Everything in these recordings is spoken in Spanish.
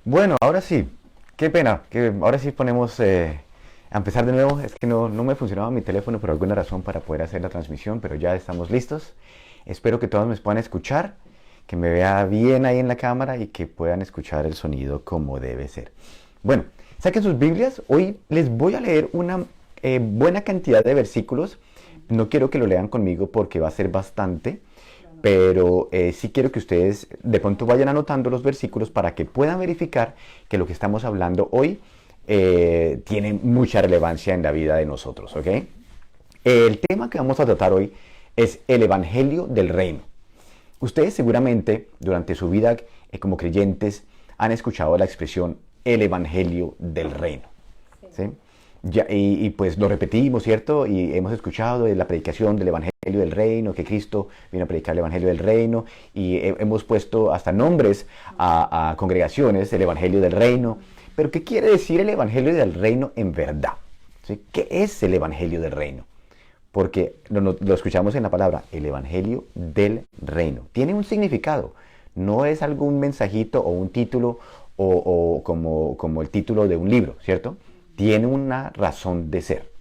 Bueno, ahora sí, qué pena, que ahora sí ponemos a empezar de nuevo. Es que no me funcionaba mi teléfono por alguna razón para poder hacer la transmisión, pero ya estamos listos. Espero que todos me puedan escuchar, que me vea bien ahí en la cámara y que puedan escuchar el sonido como debe ser. Bueno, saquen sus Biblias. Hoy les voy a leer una buena cantidad de versículos. No quiero que lo lean conmigo porque va a ser bastante, pero sí quiero que ustedes de pronto vayan anotando los versículos para que puedan verificar que lo que estamos hablando hoy tiene mucha relevancia en la vida de nosotros, ¿ok? El tema que vamos a tratar hoy es el Evangelio del Reino. Ustedes seguramente durante su vida como creyentes han escuchado la expresión el Evangelio del Reino, ¿sí? Ya, pues lo repetimos, ¿cierto? Y hemos escuchado de la predicación del Evangelio del Reino, que Cristo vino a predicar el Evangelio del Reino, y hemos puesto hasta nombres a congregaciones del Evangelio del Reino. Pero ¿qué quiere decir el Evangelio del Reino en verdad? ¿Sí? ¿Qué es el Evangelio del Reino? Porque lo escuchamos en la palabra, el Evangelio del Reino. Tiene un significado, no es algún mensajito o un título o como el título de un libro, ¿cierto? Tiene una razón de ser,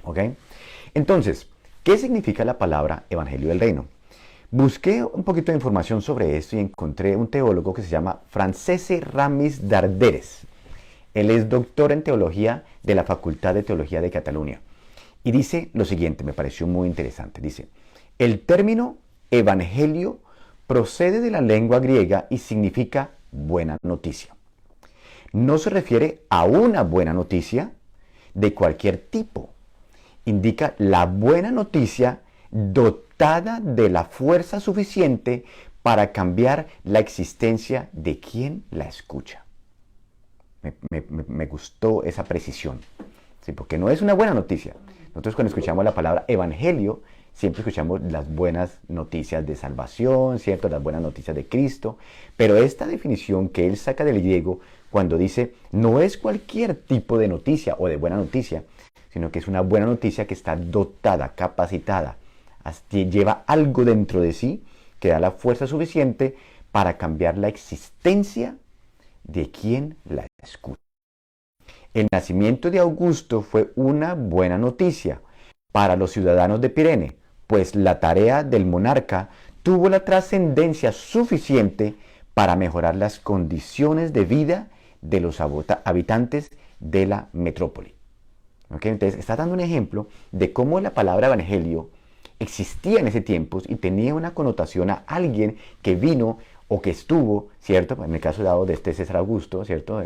¿ok? Entonces, ¿qué significa la palabra Evangelio del Reino? Busqué un poquito de información sobre esto y encontré un teólogo que se llama Francesc Ramis Darderes. Él es doctor en teología de la Facultad de Teología de Cataluña. Y dice lo siguiente, me pareció muy interesante. Dice, el término evangelio procede de la lengua griega y significa buena noticia. No se refiere a una buena noticia de cualquier tipo. Indica la buena noticia dotada de la fuerza suficiente para cambiar la existencia de quien la escucha. Me gustó esa precisión, ¿sí? Porque no es una buena noticia. Nosotros cuando escuchamos la palabra evangelio, siempre escuchamos las buenas noticias de salvación, ¿cierto? Las buenas noticias de Cristo. Pero esta definición que él saca del griego, cuando dice, no es cualquier tipo de noticia o de buena noticia, sino que es una buena noticia que está dotada, capacitada, lleva algo dentro de sí que da la fuerza suficiente para cambiar la existencia de quien la escucha. El nacimiento de Augusto fue una buena noticia para los ciudadanos de Pirene, pues la tarea del monarca tuvo la trascendencia suficiente para mejorar las condiciones de vida de los habitantes de la metrópoli. ¿Okay? Entonces está dando un ejemplo de cómo la palabra evangelio existía en ese tiempo y tenía una connotación a alguien que vino o que estuvo, ¿cierto? En el caso dado de este César Augusto, ¿cierto?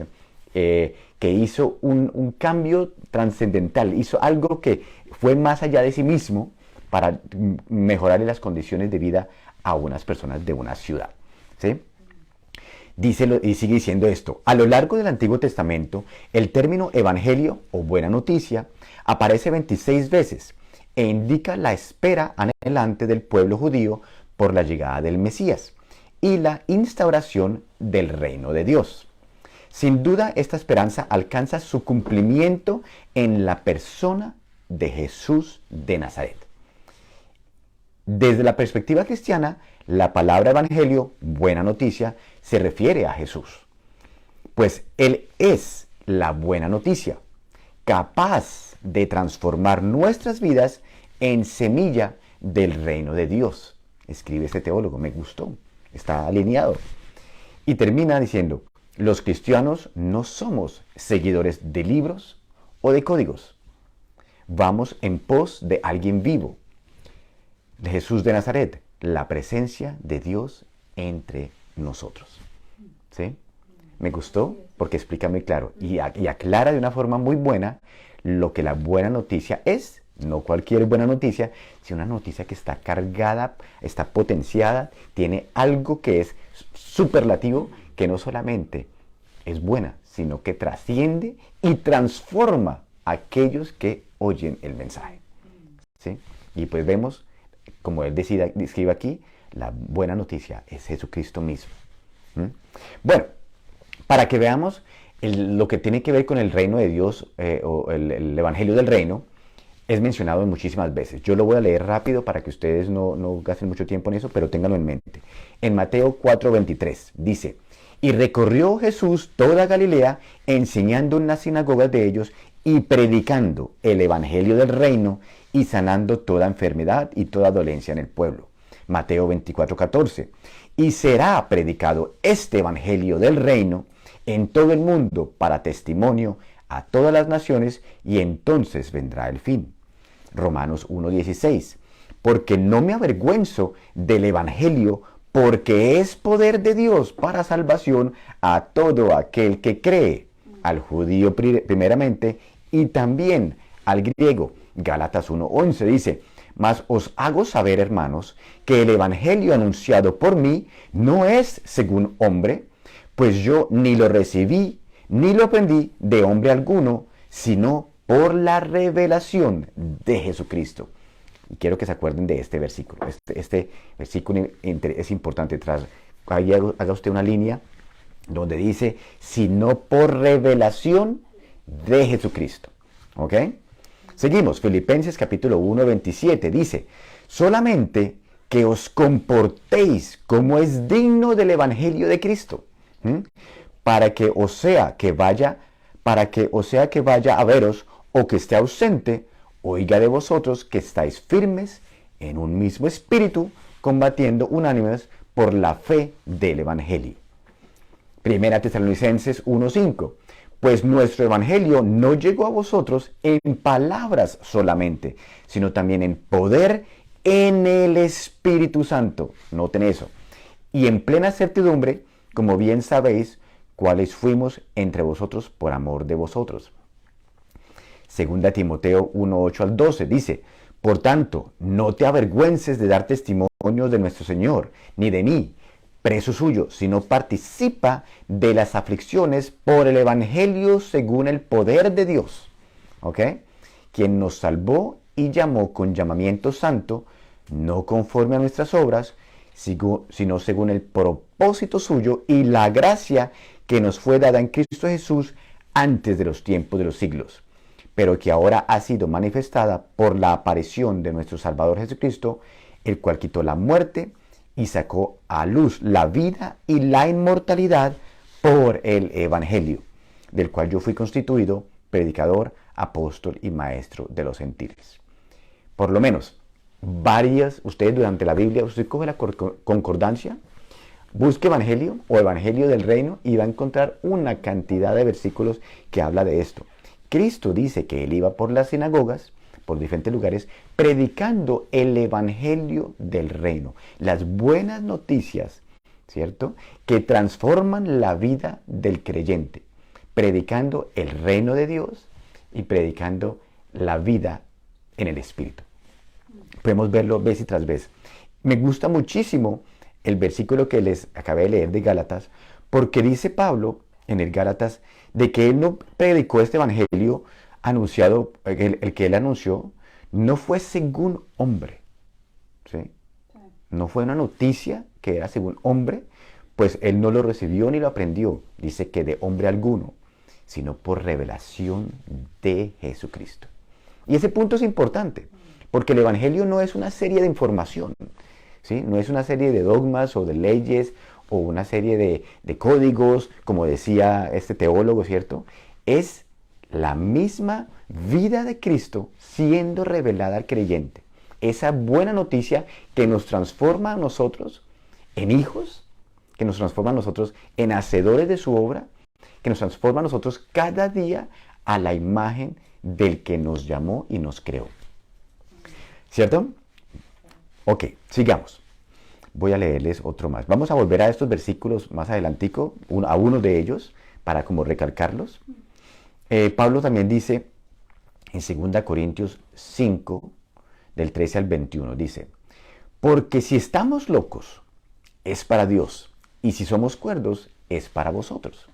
Que hizo un cambio trascendental, hizo algo que fue más allá de sí mismo para mejorar las condiciones de vida a unas personas de una ciudad, ¿sí? Dice, y sigue diciendo esto, a lo largo del Antiguo Testamento, el término evangelio o buena noticia aparece 26 veces e indica la espera anhelante del pueblo judío por la llegada del Mesías y la instauración del reino de Dios. Sin duda, esta esperanza alcanza su cumplimiento en la persona de Jesús de Nazaret. Desde la perspectiva cristiana, la palabra evangelio, buena noticia, se refiere a Jesús, pues Él es la buena noticia, capaz de transformar nuestras vidas en semilla del reino de Dios. Escribe este teólogo, me gustó, está alineado. Y termina diciendo, los cristianos no somos seguidores de libros o de códigos. Vamos en pos de alguien vivo, de Jesús de Nazaret, la presencia de Dios entre nosotros. ¿Sí? Me gustó porque explica muy claro y aclara de una forma muy buena lo que la buena noticia es. No cualquier buena noticia, sino una noticia que está cargada, está potenciada, tiene algo que es superlativo, que no solamente es buena, sino que trasciende y transforma a aquellos que oyen el mensaje. ¿Sí? Y pues vemos, como él describe aquí, la buena noticia es Jesucristo mismo. Bueno, para que veamos lo que tiene que ver con el reino de Dios o el Evangelio del Reino, es mencionado muchísimas veces. Yo lo voy a leer rápido para que ustedes no gasten mucho tiempo en eso, pero ténganlo en mente. En Mateo 4:23 dice, Y recorrió Jesús toda Galilea, enseñando en las sinagogas de ellos y predicando el evangelio del reino y sanando toda enfermedad y toda dolencia en el pueblo. Mateo 24:14. Y será predicado este evangelio del reino en todo el mundo para testimonio a todas las naciones, y entonces vendrá el fin. Romanos 1:16. Porque no me avergüenzo del evangelio, porque es poder de Dios para salvación a todo aquel que cree, al judío primeramente y también al griego. Gálatas 1:11 dice: mas os hago saber, hermanos, que el evangelio anunciado por mí no es según hombre, pues yo ni lo recibí ni lo aprendí de hombre alguno, sino por la revelación de Jesucristo. Y quiero que se acuerden de este versículo. Este versículo es importante. Ahí haga usted una línea donde dice, sino por revelación de Jesucristo. ¿Ok? Seguimos. Filipenses capítulo 1, 27 dice, solamente que os comportéis como es digno del evangelio de Cristo, para que o sea que vaya a veros o que esté ausente, oiga de vosotros que estáis firmes en un mismo espíritu, combatiendo unánimes por la fe del evangelio. Primera Tesalonicenses 1:5. Pues nuestro evangelio no llegó a vosotros en palabras solamente, sino también en poder en el Espíritu Santo. Noten eso. Y en plena certidumbre, como bien sabéis, cuáles fuimos entre vosotros por amor de vosotros. Segunda Timoteo 1:8-12 dice, por tanto, no te avergüences de dar testimonio de nuestro Señor, ni de mí, preso suyo, sino participa de las aflicciones por el evangelio según el poder de Dios, ¿ok? Quien nos salvó y llamó con llamamiento santo, no conforme a nuestras obras, sino según el propósito suyo y la gracia que nos fue dada en Cristo Jesús antes de los tiempos de los siglos, pero que ahora ha sido manifestada por la aparición de nuestro Salvador Jesucristo, el cual quitó la muerte y sacó a luz la vida y la inmortalidad por el Evangelio, del cual yo fui constituido predicador, apóstol y maestro de los gentiles. Por lo menos, ustedes durante la Biblia, usted coge la concordancia, busque Evangelio o Evangelio del Reino y va a encontrar una cantidad de versículos que habla de esto. Cristo dice que Él iba por las sinagogas, por diferentes lugares, predicando el Evangelio del Reino, las buenas noticias, ¿cierto?, que transforman la vida del creyente, predicando el reino de Dios y predicando la vida en el Espíritu. Podemos verlo vez y tras vez. Me gusta muchísimo el versículo que les acabé de leer de Gálatas, porque dice Pablo en el Gálatas de que él no predicó este evangelio anunciado, el que él anunció, no fue según hombre, ¿sí? No fue una noticia que era según hombre, pues él no lo recibió ni lo aprendió, dice que de hombre alguno, sino por revelación de Jesucristo. Y ese punto es importante, porque el evangelio no es una serie de información, ¿sí? No es una serie de dogmas o de leyes o una serie de códigos, como decía este teólogo, ¿cierto? Es la misma vida de Cristo siendo revelada al creyente. Esa buena noticia que nos transforma a nosotros en hijos, que nos transforma a nosotros en hacedores de su obra, que nos transforma a nosotros cada día a la imagen del que nos llamó y nos creó. ¿Cierto? Ok, sigamos. Voy a leerles otro más. Vamos a volver a estos versículos más adelantico, a uno de ellos, para como recalcarlos. Pablo también dice en 2 Corintios 5, del 13 al 21, dice, porque si estamos locos, es para Dios, y si somos cuerdos, es para vosotros.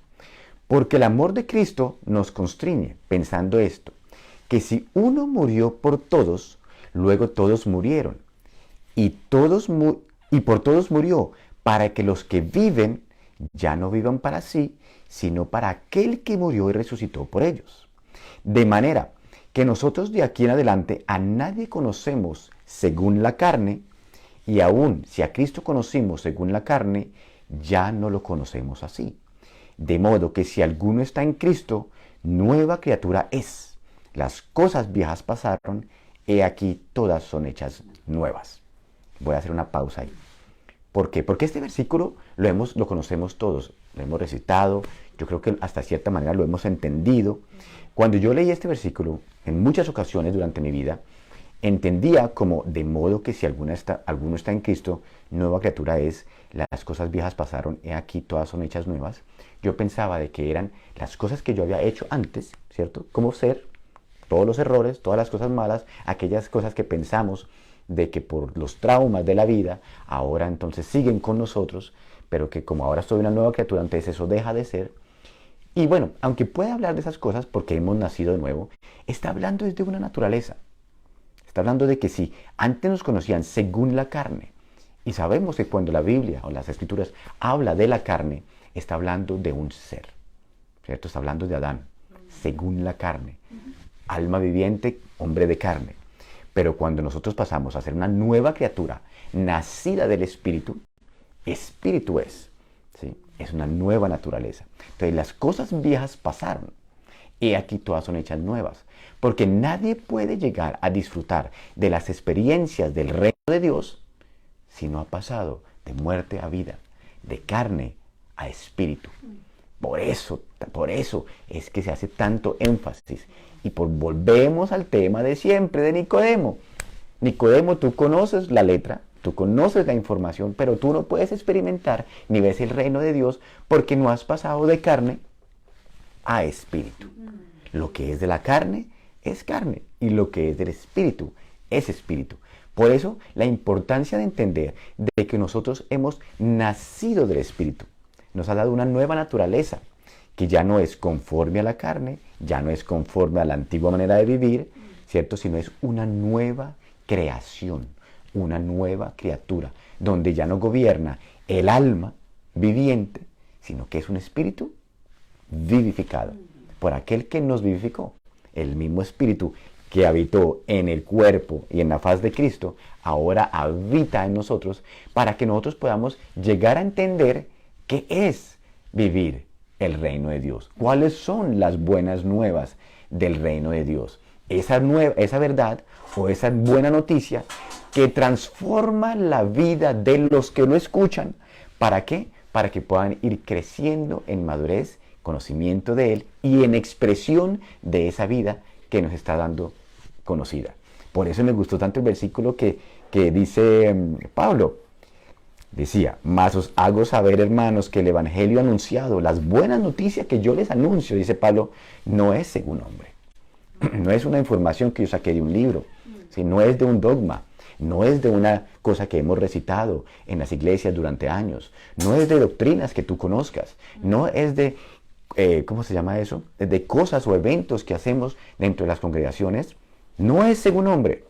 Porque el amor de Cristo nos constriñe, pensando esto, que si uno murió por todos, luego todos murieron, y por todos murió, para que los que viven ya no vivan para sí, sino para aquel que murió y resucitó por ellos. De manera que nosotros de aquí en adelante a nadie conocemos según la carne, y aun si a Cristo conocimos según la carne, ya no lo conocemos así. De modo que si alguno está en Cristo, nueva criatura es. Las cosas viejas pasaron, he aquí todas son hechas nuevas. Voy a hacer una pausa ahí. ¿Por qué? Porque este versículo lo conocemos todos, lo hemos recitado, yo creo que hasta cierta manera lo hemos entendido. Cuando yo leí este versículo, en muchas ocasiones durante mi vida, entendía como de modo que si alguno está en Cristo, nueva criatura es, las cosas viejas pasaron, he aquí todas son hechas nuevas. Yo pensaba de que eran las cosas que yo había hecho antes, ¿cierto? Como ser, todos los errores, todas las cosas malas, aquellas cosas que pensamos de que por los traumas de la vida, ahora entonces siguen con nosotros, pero que como ahora soy una nueva criatura, entonces eso deja de ser. Y bueno, aunque pueda hablar de esas cosas porque hemos nacido de nuevo, está hablando desde una naturaleza. Está hablando de que si antes nos conocían según la carne, y sabemos que cuando la Biblia o las Escrituras habla de la carne, está hablando de un ser, ¿cierto? Está hablando de Adán, según la carne, alma viviente, hombre de carne. Pero cuando nosotros pasamos a ser una nueva criatura, nacida del Espíritu, Espíritu es, ¿sí? Es una nueva naturaleza. Entonces las cosas viejas pasaron, y aquí todas son hechas nuevas. Porque nadie puede llegar a disfrutar de las experiencias del reino de Dios si no ha pasado de muerte a vida, de carne a espíritu. Por eso es que se hace tanto énfasis. Y volvemos al tema de siempre, de Nicodemo. Nicodemo, tú conoces la letra, tú conoces la información, pero tú no puedes experimentar ni ves el reino de Dios porque no has pasado de carne a espíritu. Lo que es de la carne es carne y lo que es del espíritu es espíritu. Por eso la importancia de entender de que nosotros hemos nacido del espíritu. Nos ha dado una nueva naturaleza que ya no es conforme a la carne, ya no es conforme a la antigua manera de vivir, ¿cierto? Sino es una nueva creación, una nueva criatura, donde ya no gobierna el alma viviente, sino que es un espíritu vivificado por aquel que nos vivificó. El mismo espíritu que habitó en el cuerpo y en la faz de Cristo, ahora habita en nosotros para que nosotros podamos llegar a entender qué es vivir el reino de Dios. ¿Cuáles son las buenas nuevas del reino de Dios? Esa verdad o esa buena noticia que transforma la vida de los que lo escuchan. ¿Para qué? Para que puedan ir creciendo en madurez, conocimiento de Él y en expresión de esa vida que nos está dando conocida. Por eso me gustó tanto el versículo que dice Pablo. Decía, mas os hago saber, hermanos, que el evangelio anunciado, las buenas noticias que yo les anuncio, dice Pablo, no es según hombre. No es una información que yo saqué de un libro, ¿sí? No es de un dogma, no es de una cosa que hemos recitado en las iglesias durante años, no es de doctrinas que tú conozcas, no es de, ¿cómo se llama eso? De cosas o eventos que hacemos dentro de las congregaciones. No es según hombre,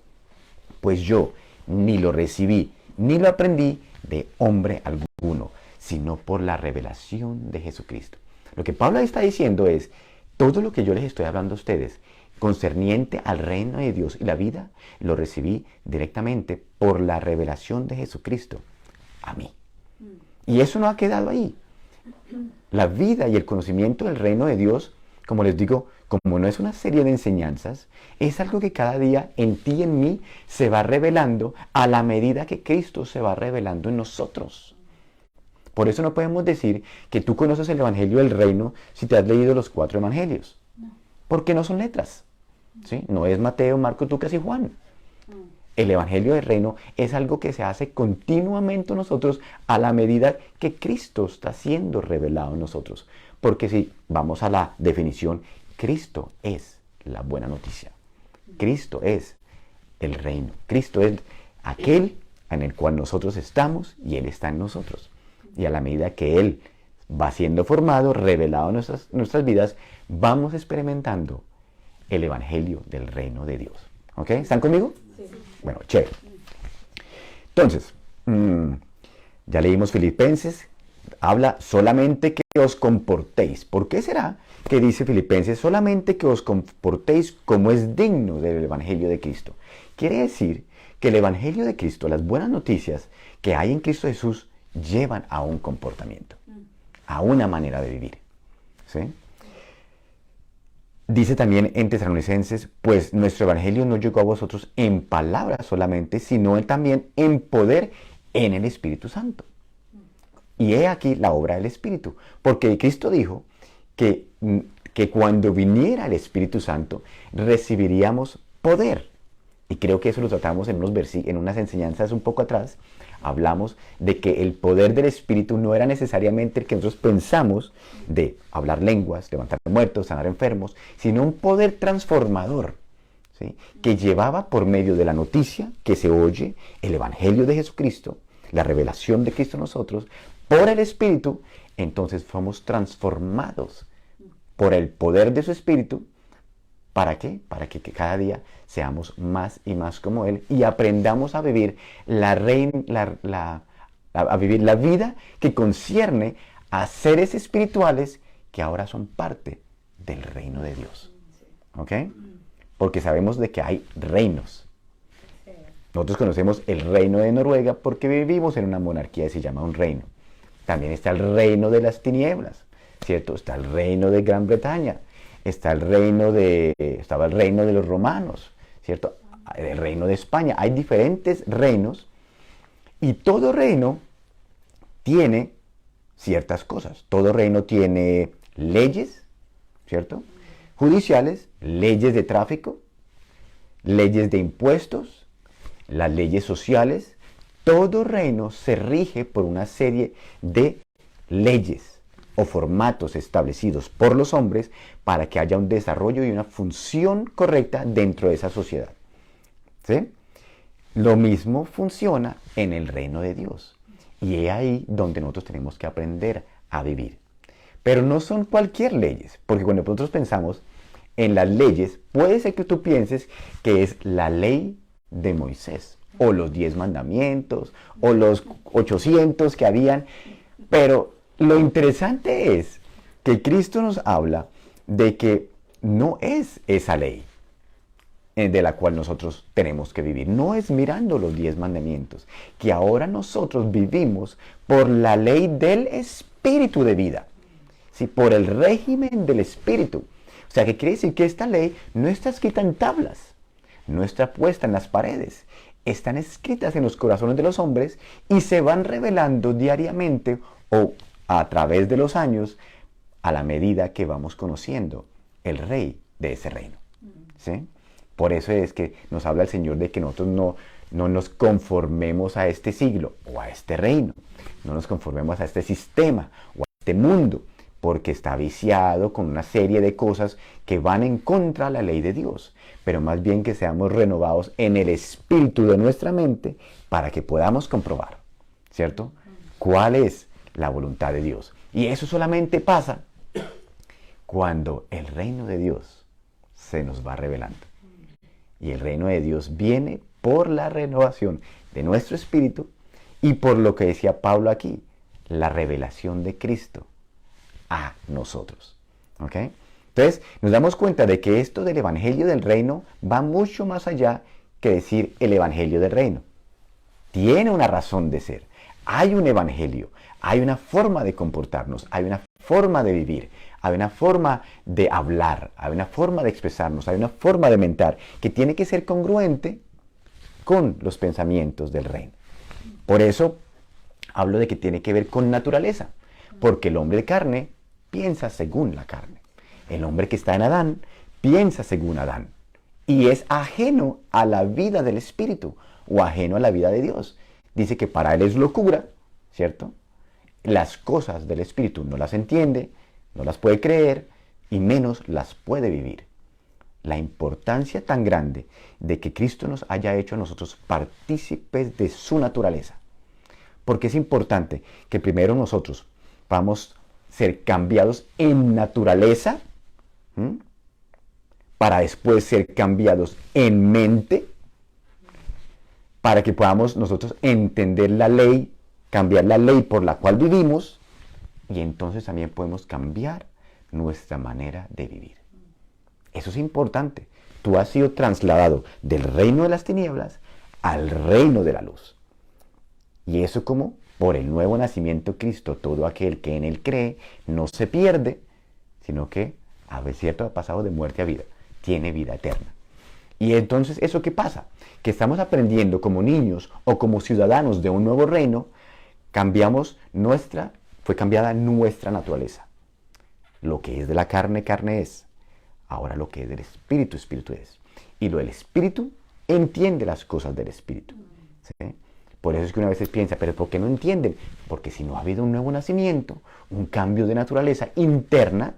pues yo ni lo recibí, ni lo aprendí de hombre alguno, sino por la revelación de Jesucristo. Lo que Pablo está diciendo es, todo lo que yo les estoy hablando a ustedes, concerniente al reino de Dios y la vida, lo recibí directamente por la revelación de Jesucristo a mí. Y eso no ha quedado ahí. La vida y el conocimiento del reino de Dios, como les digo, como no es una serie de enseñanzas, es algo que cada día en ti y en mí se va revelando a la medida que Cristo se va revelando en nosotros. Por eso no podemos decir que tú conoces el Evangelio del Reino si te has leído los 4 Evangelios. Porque no son letras. ¿Sí? No es Mateo, Marcos, Lucas y Juan. El Evangelio del Reino es algo que se hace continuamente en nosotros a la medida que Cristo está siendo revelado en nosotros. Porque si vamos a la definición, Cristo es la buena noticia. Cristo es el reino. Cristo es aquel en el cual nosotros estamos y Él está en nosotros. Y a la medida que Él va siendo formado, revelado en nuestras vidas, vamos experimentando el evangelio del reino de Dios. ¿Ok? ¿Están conmigo? Sí. Bueno, chévere. Entonces, ya leímos Filipenses, habla solamente que os comportéis. ¿Por qué será que dice Filipenses solamente que os comportéis como es digno del evangelio de Cristo? Quiere decir que el evangelio de Cristo, las buenas noticias que hay en Cristo Jesús, llevan a un comportamiento, a una manera de vivir. ¿Sí? Dice también en Tesalonicenses, pues nuestro evangelio no llegó a vosotros en palabras solamente, sino también en poder en el Espíritu Santo. Y he aquí la obra del Espíritu, porque Cristo dijo que cuando viniera el Espíritu Santo recibiríamos poder. Y creo que eso lo tratamos en unas enseñanzas un poco atrás. Hablamos de que el poder del Espíritu no era necesariamente el que nosotros pensamos de hablar lenguas, levantar muertos, sanar enfermos, sino un poder transformador, ¿sí? Que llevaba por medio de la noticia que se oye, el Evangelio de Jesucristo, la revelación de Cristo en nosotros, por el Espíritu, entonces somos transformados por el poder de su Espíritu. ¿Para qué? Para que cada día seamos más y más como Él y aprendamos a vivir a vivir la vida que concierne a seres espirituales que ahora son parte del reino de Dios. ¿Ok? Porque sabemos de que hay reinos. Nosotros conocemos el reino de Noruega porque vivimos en una monarquía que se llama un reino. También está el reino de las tinieblas, ¿cierto? Está el reino de Gran Bretaña. Estaba el reino de los romanos, ¿cierto? El reino de España. Hay diferentes reinos y todo reino tiene ciertas cosas. Todo reino tiene leyes, ¿cierto? Judiciales, leyes de tráfico, leyes de impuestos, las leyes sociales. Todo reino se rige por una serie de leyes o formatos establecidos por los hombres para que haya un desarrollo y una función correcta dentro de esa sociedad. ¿Sí? Lo mismo funciona en el reino de Dios. Y es ahí donde nosotros tenemos que aprender a vivir. Pero no son cualquier leyes, porque cuando nosotros pensamos en las leyes, puede ser que tú pienses que es la ley de Moisés, o los 10 mandamientos, o los 800 que habían, pero lo interesante es que Cristo nos habla de que no es esa ley de la cual nosotros tenemos que vivir. No es mirando los 10 mandamientos, que ahora nosotros vivimos por la ley del Espíritu de vida, ¿sí? Por el régimen del Espíritu. O sea, que quiere decir que esta ley no está escrita en tablas, no está puesta en las paredes, están escritas en los corazones de los hombres y se van revelando diariamente o a través de los años, a la medida que vamos conociendo el rey de ese reino. ¿Sí? Por eso es que nos habla el Señor de que nosotros no nos conformemos a este siglo o a este reino, no nos conformemos a este sistema o a este mundo, porque está viciado con una serie de cosas que van en contra de la ley de Dios, pero más bien que seamos renovados en el espíritu de nuestra mente para que podamos comprobar, ¿cierto? ¿Cuál es la voluntad de Dios? Y eso solamente pasa cuando el reino de Dios se nos va revelando. Y el reino de Dios viene por la renovación de nuestro espíritu y por lo que decía Pablo aquí, la revelación de Cristo a nosotros. ¿Ok? Entonces, nos damos cuenta de que esto del evangelio del reino va mucho más allá que decir el evangelio del reino. Tiene una razón de ser. Hay un evangelio, hay una forma de comportarnos, hay una forma de vivir, hay una forma de hablar, hay una forma de expresarnos, hay una forma de mentar que tiene que ser congruente con los pensamientos del reino. Por eso hablo de que tiene que ver con naturaleza, porque el hombre de carne piensa según la carne. El hombre que está en Adán piensa según Adán y es ajeno a la vida del Espíritu o ajeno a la vida de Dios. Dice que para él es locura, ¿cierto? Las cosas del Espíritu no las entiende, no las puede creer y menos las puede vivir. La importancia tan grande de que Cristo nos haya hecho a nosotros partícipes de su naturaleza. Porque es importante que primero nosotros vamos a ser cambiados en naturaleza, para después ser cambiados en mente, para que podamos nosotros entender la ley, cambiar la ley por la cual vivimos, y entonces también podemos cambiar nuestra manera de vivir. Eso es importante. Tú has sido trasladado del reino de las tinieblas al reino de la luz. ¿Y eso cómo? por el nuevo nacimiento de Cristo, todo aquel que en Él cree no se pierde, sino que, a ver, cierto, ha pasado de muerte a vida, tiene vida eterna. Y entonces, ¿eso qué pasa? Que estamos aprendiendo como niños o como ciudadanos de un nuevo reino, fue cambiada nuestra naturaleza. Lo que es de la carne, carne es. Ahora lo que es del espíritu, espíritu es. Y lo del espíritu entiende las cosas del espíritu. ¿Sí? Por eso es que una vez piensa, pero ¿por qué no entienden? Porque si no ha habido un nuevo nacimiento, un cambio de naturaleza interna,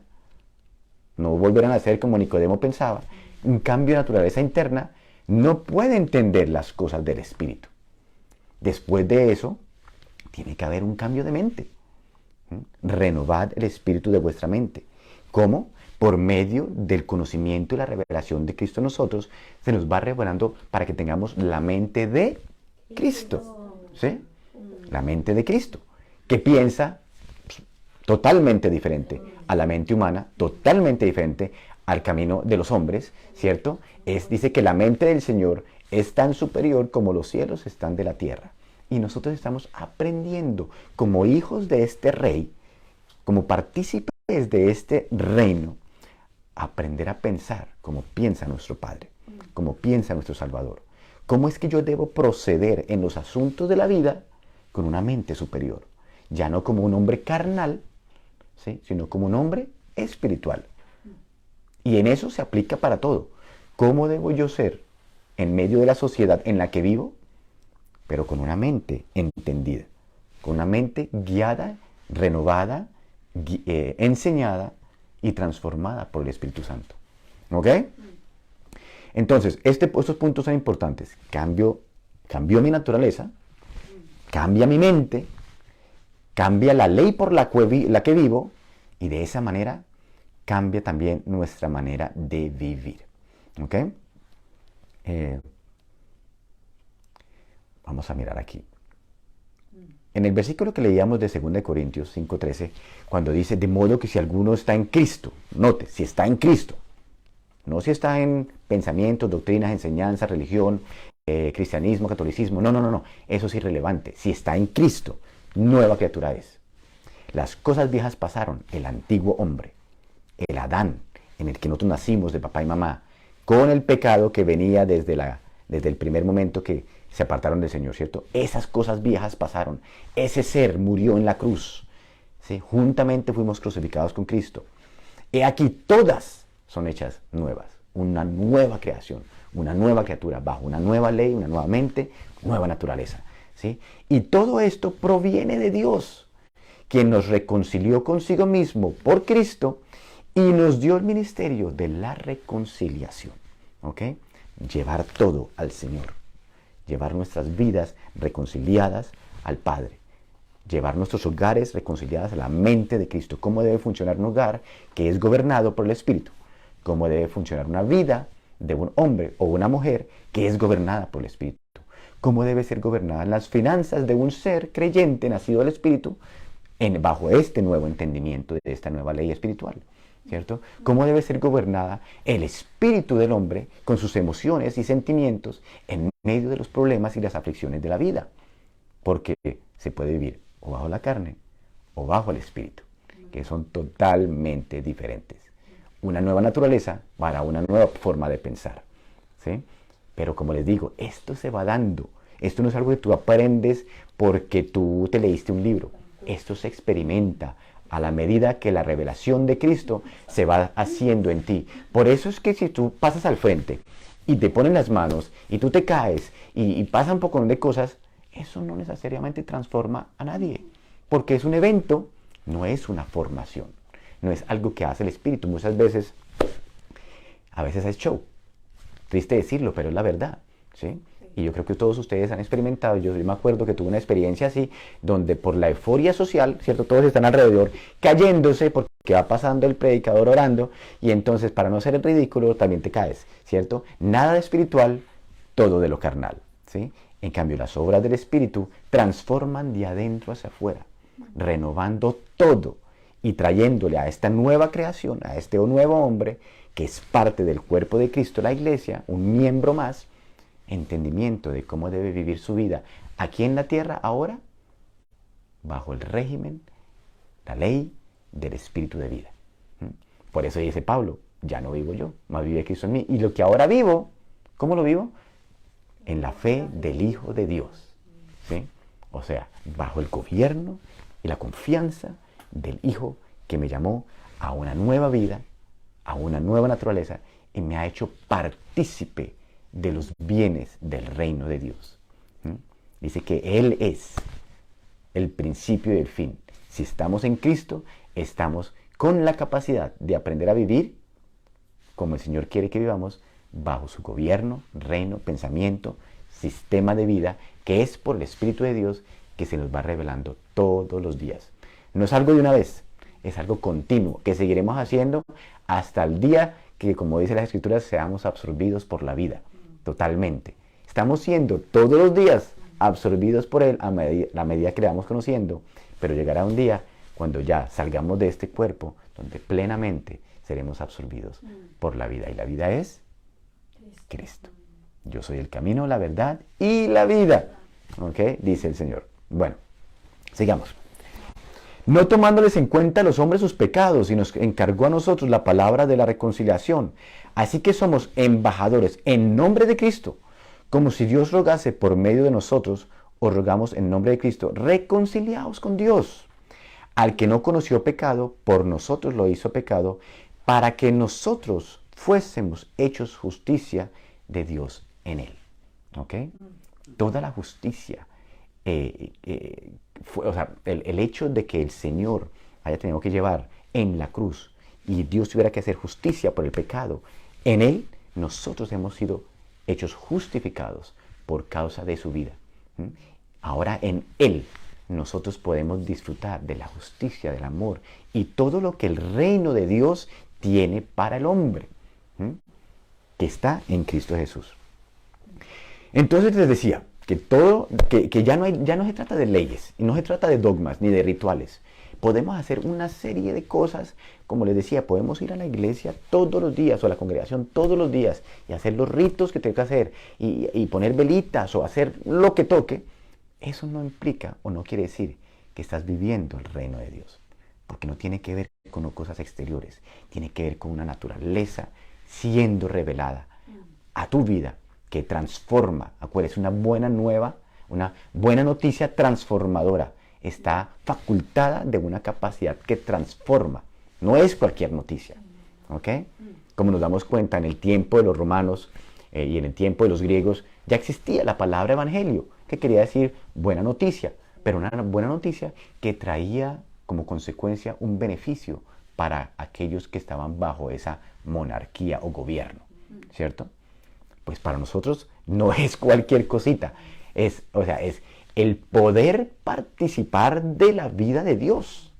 no volverán a ser como Nicodemo pensaba, un cambio de naturaleza interna, no puede entender las cosas del espíritu. Después de eso, tiene que haber un cambio de mente. Renovad el espíritu de vuestra mente. ¿Cómo? Por medio del conocimiento y la revelación de Cristo en nosotros, se nos va revelando para que tengamos la mente de Cristo. ¿Sí? La mente de Cristo, que piensa totalmente diferente a la mente humana, totalmente diferente al camino de los hombres, ¿cierto? Dice que la mente del Señor es tan superior como los cielos están de la tierra. Y nosotros estamos aprendiendo como hijos de este rey, como partícipes de este reino, aprender a pensar como piensa nuestro Padre, como piensa nuestro Salvador. ¿Cómo es que yo debo proceder en los asuntos de la vida con una mente superior? Ya no como un hombre carnal, ¿sí?, sino como un hombre espiritual. Y en eso se aplica para todo. ¿Cómo debo yo ser en medio de la sociedad en la que vivo? Pero con una mente entendida, con una mente guiada, renovada, enseñada y transformada por el Espíritu Santo. ¿Ok? Entonces, estos puntos son importantes. Cambió mi naturaleza, cambia mi mente, cambia la ley por la que vivo, y de esa manera cambia también nuestra manera de vivir. ¿Ok? Vamos a mirar aquí. En el versículo que leíamos de 2 Corintios 5:13, cuando dice, de modo que si alguno está en Cristo, note, si está en Cristo, no si está en pensamientos, doctrinas, enseñanzas, religión, cristianismo, catolicismo, no, eso es irrelevante. Si está en Cristo, nueva criatura es. Las cosas viejas pasaron, el antiguo hombre, el Adán, en el que nosotros nacimos de papá y mamá, con el pecado que venía desde el primer momento que se apartaron del Señor, ¿cierto? Esas cosas viejas pasaron. Ese ser murió en la cruz, ¿sí? Juntamente fuimos crucificados con Cristo. He aquí todas son hechas nuevas. Una nueva creación, una nueva criatura, bajo una nueva ley, una nueva mente, nueva naturaleza, ¿sí? Y todo esto proviene de Dios, quien nos reconcilió consigo mismo por Cristo y nos dio el ministerio de la reconciliación. ¿Ok? Llevar todo al Señor. Llevar nuestras vidas reconciliadas al Padre. Llevar nuestros hogares reconciliadas a la mente de Cristo. ¿Cómo debe funcionar un hogar que es gobernado por el Espíritu? ¿Cómo debe funcionar una vida de un hombre o una mujer que es gobernada por el Espíritu? ¿Cómo debe ser gobernadas las finanzas de un ser creyente nacido del Espíritu bajo este nuevo entendimiento de esta nueva ley espiritual? ¿Cierto? ¿Cómo debe ser gobernada el espíritu del hombre con sus emociones y sentimientos en medio de los problemas y las aflicciones de la vida? Porque se puede vivir o bajo la carne o bajo el espíritu, que son totalmente diferentes. Una nueva naturaleza para una nueva forma de pensar, ¿sí? Pero como les digo, esto se va dando. Esto no es algo que tú aprendes porque tú te leíste un libro. Esto se experimenta a la medida que la revelación de Cristo se va haciendo en ti. Por eso es que si tú pasas al frente y te ponen las manos y tú te caes y pasa un poco de cosas, eso no necesariamente transforma a nadie. Porque es un evento, no es una formación. No es algo que hace el Espíritu. Muchas veces, a veces es show. Triste decirlo, pero es la verdad, ¿sí? Y yo creo que todos ustedes han experimentado, yo me acuerdo que tuve una experiencia así, donde por la euforia social, ¿cierto? Todos están alrededor cayéndose porque va pasando el predicador orando, y entonces para no ser el ridículo también te caes, ¿cierto? Nada de espiritual, todo de lo carnal, ¿sí? En cambio, las obras del Espíritu transforman de adentro hacia afuera, renovando todo y trayéndole a esta nueva creación, a este nuevo hombre, que es parte del cuerpo de Cristo, la iglesia, un miembro más, entendimiento de cómo debe vivir su vida aquí en la tierra ahora bajo el régimen, la ley del Espíritu de vida. Por eso dice Pablo, ya no vivo yo, más vive Cristo en mí. Y lo que ahora vivo, ¿cómo lo vivo? En la fe del Hijo de Dios. ¿Sí? O sea, bajo el gobierno y la confianza del Hijo que me llamó a una nueva vida, a una nueva naturaleza y me ha hecho partícipe de los bienes del reino de Dios. Dice que Él es el principio y el fin. Si estamos en Cristo, estamos con la capacidad de aprender a vivir como el Señor quiere que vivamos, bajo su gobierno, reino, pensamiento, sistema de vida, que es por el Espíritu de Dios que se nos va revelando todos los días. No es algo de una vez, es algo continuo, que seguiremos haciendo hasta el día que, como dice las Escrituras, seamos absorbidos por la vida, totalmente. Estamos siendo todos los días absorbidos por Él a la medida que le vamos conociendo, pero llegará un día cuando ya salgamos de este cuerpo, donde plenamente seremos absorbidos por la vida. Y la vida es Cristo. Yo soy el camino, la verdad y la vida. ¿Ok? Dice el Señor. Bueno, sigamos. No tomándoles en cuenta a los hombres sus pecados, y nos encargó a nosotros la palabra de la reconciliación. Así que somos embajadores en nombre de Cristo, como si Dios rogase por medio de nosotros, os rogamos en nombre de Cristo, reconciliaos con Dios. Al que no conoció pecado, por nosotros lo hizo pecado, para que nosotros fuésemos hechos justicia de Dios en él. ¿Ok? Toda la justicia, o sea, el hecho de que el Señor haya tenido que llevar en la cruz y Dios tuviera que hacer justicia por el pecado, en Él nosotros hemos sido hechos justificados por causa de su vida. Ahora en Él nosotros podemos disfrutar de la justicia, del amor y todo lo que el reino de Dios tiene para el hombre, que está en Cristo Jesús. Entonces les decía que ya no se trata de leyes, y no se trata de dogmas ni de rituales. Podemos hacer una serie de cosas, como les decía, podemos ir a la iglesia todos los días o a la congregación todos los días y hacer los ritos que tengo que hacer y poner velitas o hacer lo que toque. Eso no implica o no quiere decir que estás viviendo el reino de Dios, porque no tiene que ver con cosas exteriores, tiene que ver con una naturaleza siendo revelada a tu vida que transforma. Acuérdense, una buena noticia transformadora. Está facultada de una capacidad que transforma. No es cualquier noticia. ¿Ok? Como nos damos cuenta, en el tiempo de los romanos y en el tiempo de los griegos ya existía la palabra evangelio, que quería decir buena noticia, pero una buena noticia que traía como consecuencia un beneficio para aquellos que estaban bajo esa monarquía o gobierno. ¿Cierto? Pues para nosotros no es cualquier cosita. Es el poder participar de la vida de Dios,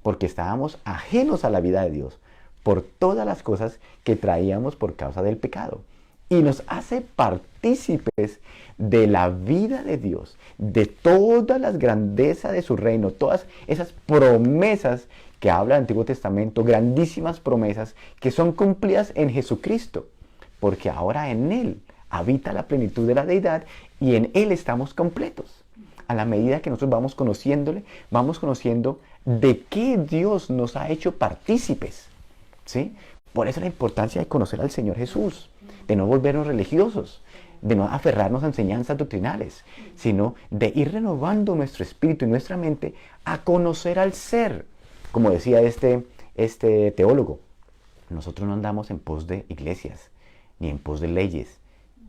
porque estábamos ajenos a la vida de Dios por todas las cosas que traíamos por causa del pecado. Y nos hace partícipes de la vida de Dios, de todas las grandezas de su reino, todas esas promesas que habla el Antiguo Testamento, grandísimas promesas que son cumplidas en Jesucristo, porque ahora en Él habita la plenitud de la deidad y en Él estamos completos. A la medida que nosotros vamos conociéndole, vamos conociendo de qué Dios nos ha hecho partícipes. ¿Sí? Por eso la importancia de conocer al Señor Jesús, de no volvernos religiosos, de no aferrarnos a enseñanzas doctrinales, sino de ir renovando nuestro espíritu y nuestra mente a conocer al ser. Como decía este teólogo, nosotros no andamos en pos de iglesias, ni en pos de leyes,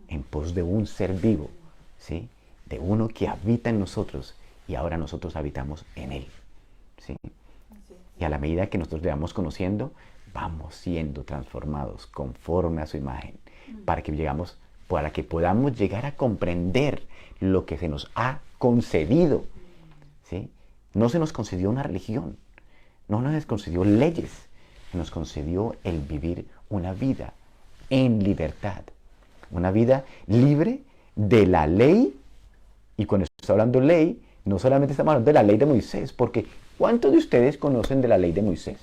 en pos de un ser vivo, ¿sí? De uno que habita en nosotros y ahora nosotros habitamos en Él. ¿Sí? Y a la medida que nosotros le vamos conociendo, vamos siendo transformados conforme a su imagen, para que podamos llegar a comprender lo que se nos ha concedido. ¿Sí? No se nos concedió una religión, no nos concedió leyes, nos concedió el vivir una vida en libertad, una vida libre de la ley. Y cuando estoy hablando de ley, no solamente estamos hablando de la ley de Moisés, porque ¿cuántos de ustedes conocen de la ley de Moisés?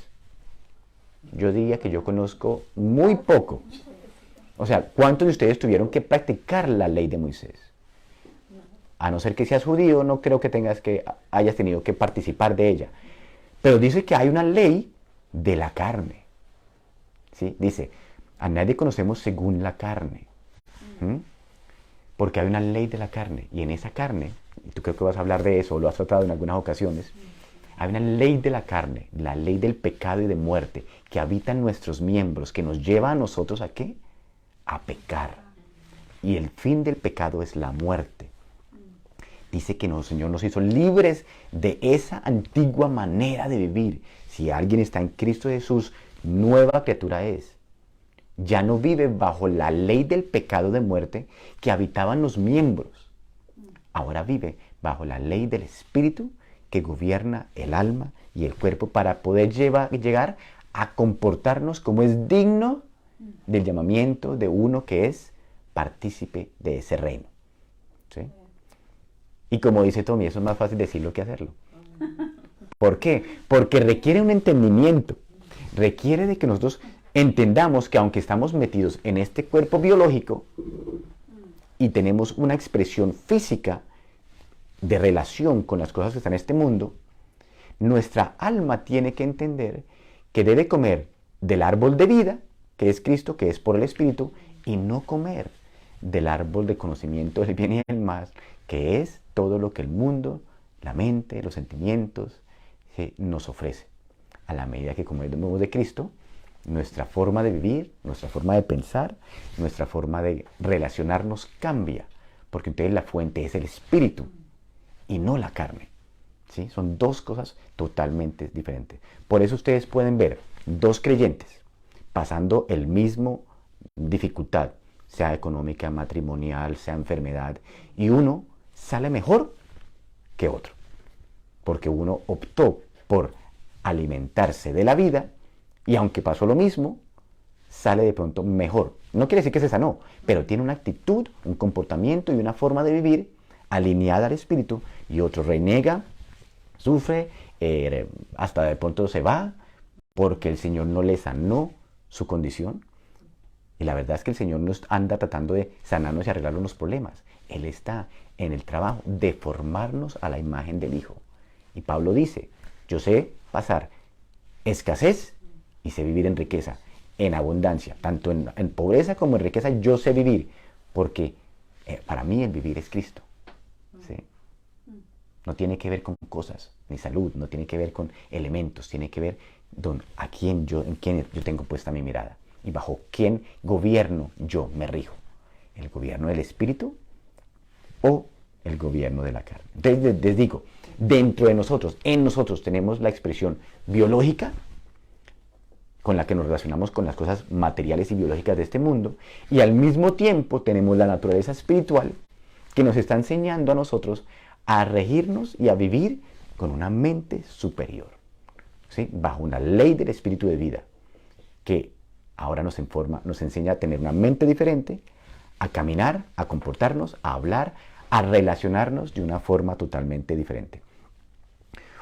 Yo diría que yo conozco muy poco. O sea, ¿cuántos de ustedes tuvieron que practicar la ley de Moisés? A no ser que seas judío, no creo que hayas tenido que participar de ella. Pero dice que hay una ley de la carne. ¿Sí? Dice, a nadie conocemos según la carne. ¿Mm? Porque hay una ley de la carne. Y en esa carne, y tú creo que vas a hablar de eso, o lo has tratado en algunas ocasiones, hay una ley de la carne, la ley del pecado y de muerte, que habita en nuestros miembros, que nos lleva a nosotros ¿a qué? A pecar. Y el fin del pecado es la muerte. Dice que el Señor nos hizo libres de esa antigua manera de vivir. Si alguien está en Cristo Jesús, nueva criatura es. Ya no vive bajo la ley del pecado de muerte que habitaba en los miembros. Ahora vive bajo la ley del Espíritu que gobierna el alma y el cuerpo para poder llegar a comportarnos como es digno del llamamiento de uno que es partícipe de ese reino. ¿Sí? Y como dice Tommy, eso es más fácil decirlo que hacerlo. ¿Por qué? Porque requiere un entendimiento. Requiere de que nosotros entendamos que aunque estamos metidos en este cuerpo biológico y tenemos una expresión física de relación con las cosas que están en este mundo, nuestra alma tiene que entender que debe comer del árbol de vida, que es Cristo, que es por el Espíritu, y no comer del árbol de conocimiento del bien y del mal, que es todo lo que el mundo, la mente, los sentimientos nos ofrece. A la medida que comemos de Cristo, nuestra forma de vivir, nuestra forma de pensar, nuestra forma de relacionarnos cambia, porque entonces la fuente es el Espíritu y no la carne. ¿Sí? Son dos cosas totalmente diferentes. Por eso ustedes pueden ver dos creyentes pasando el mismo dificultad, sea económica, matrimonial, sea enfermedad, y uno sale mejor que otro, porque uno optó por alimentarse de la vida y aunque pasó lo mismo, sale de pronto mejor. No quiere decir que se sanó, pero tiene una actitud, un comportamiento y una forma de vivir alineada al Espíritu, y otro renega, sufre, hasta de pronto se va porque el Señor no le sanó su condición. Y la verdad es que el Señor no anda tratando de sanarnos y arreglarnos los problemas. Él está en el trabajo de formarnos a la imagen del Hijo. Y Pablo dice, yo sé pasar escasez y sé vivir en riqueza, en abundancia, tanto en pobreza como en riqueza yo sé vivir, porque para mí el vivir es Cristo. ¿Sí? No tiene que ver con cosas, ni salud, no tiene que ver con elementos, tiene que ver en quién yo tengo puesta mi mirada y bajo quién gobierno yo me rijo. ¿El gobierno del Espíritu o el gobierno de la carne? Entonces les digo, dentro de nosotros, en nosotros tenemos la expresión biológica con la que nos relacionamos con las cosas materiales y biológicas de este mundo, y al mismo tiempo tenemos la naturaleza espiritual que nos está enseñando a nosotros a regirnos y a vivir con una mente superior, ¿sí? Bajo una ley del espíritu de vida, que ahora nos enseña a tener una mente diferente, a caminar, a comportarnos, a hablar, a relacionarnos de una forma totalmente diferente.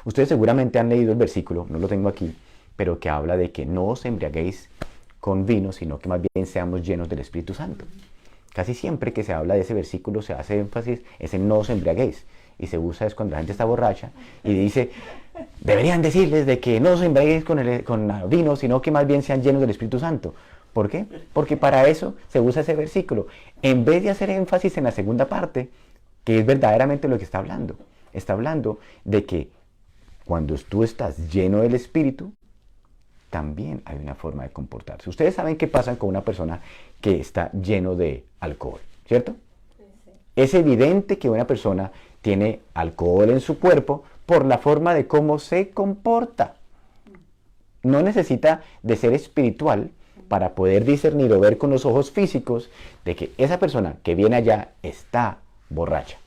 Ustedes seguramente han leído el versículo, no lo tengo aquí, pero que habla de que no os embriaguéis con vino, sino que más bien seamos llenos del Espíritu Santo. Casi siempre que se habla de ese versículo se hace énfasis en no os embriaguéis, y se usa es cuando la gente está borracha y dice, deberían decirles de que no os embriaguéis con vino, sino que más bien sean llenos del Espíritu Santo. ¿Por qué? Porque para eso se usa ese versículo, en vez de hacer énfasis en la segunda parte, que es verdaderamente lo que está hablando. Está hablando de que cuando tú estás lleno del Espíritu, también hay una forma de comportarse. Ustedes saben qué pasa con una persona que está lleno de alcohol, ¿cierto? Sí, sí. Es evidente que una persona tiene alcohol en su cuerpo por la forma de cómo se comporta. No necesita de ser espiritual para poder discernir o ver con los ojos físicos de que esa persona que viene allá está borracha,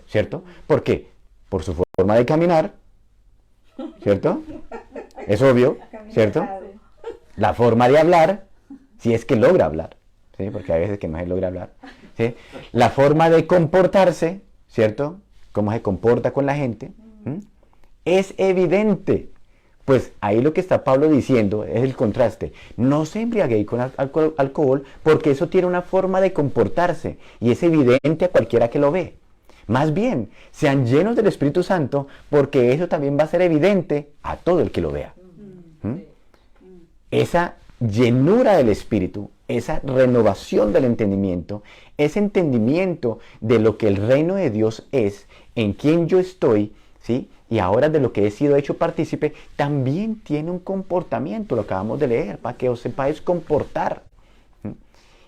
¿cierto? ¿Por qué? Por su forma de caminar, ¿cierto? Es obvio, ¿cierto? La forma de hablar, si es que logra hablar, ¿sí? Porque hay veces que no se logra hablar, ¿sí? La forma de comportarse, ¿cierto? Cómo se comporta con la gente, es evidente. Pues ahí lo que está Pablo diciendo es el contraste. No se embriaguéis con alcohol porque eso tiene una forma de comportarse y es evidente a cualquiera que lo ve. Más bien, sean llenos del Espíritu Santo, porque eso también va a ser evidente a todo el que lo vea. ¿Mm? Esa llenura del Espíritu, esa renovación del entendimiento, ese entendimiento de lo que el reino de Dios es, en quien yo estoy, ¿sí? Y ahora de lo que he sido hecho partícipe, también tiene un comportamiento, lo acabamos de leer, para que os sepáis comportar.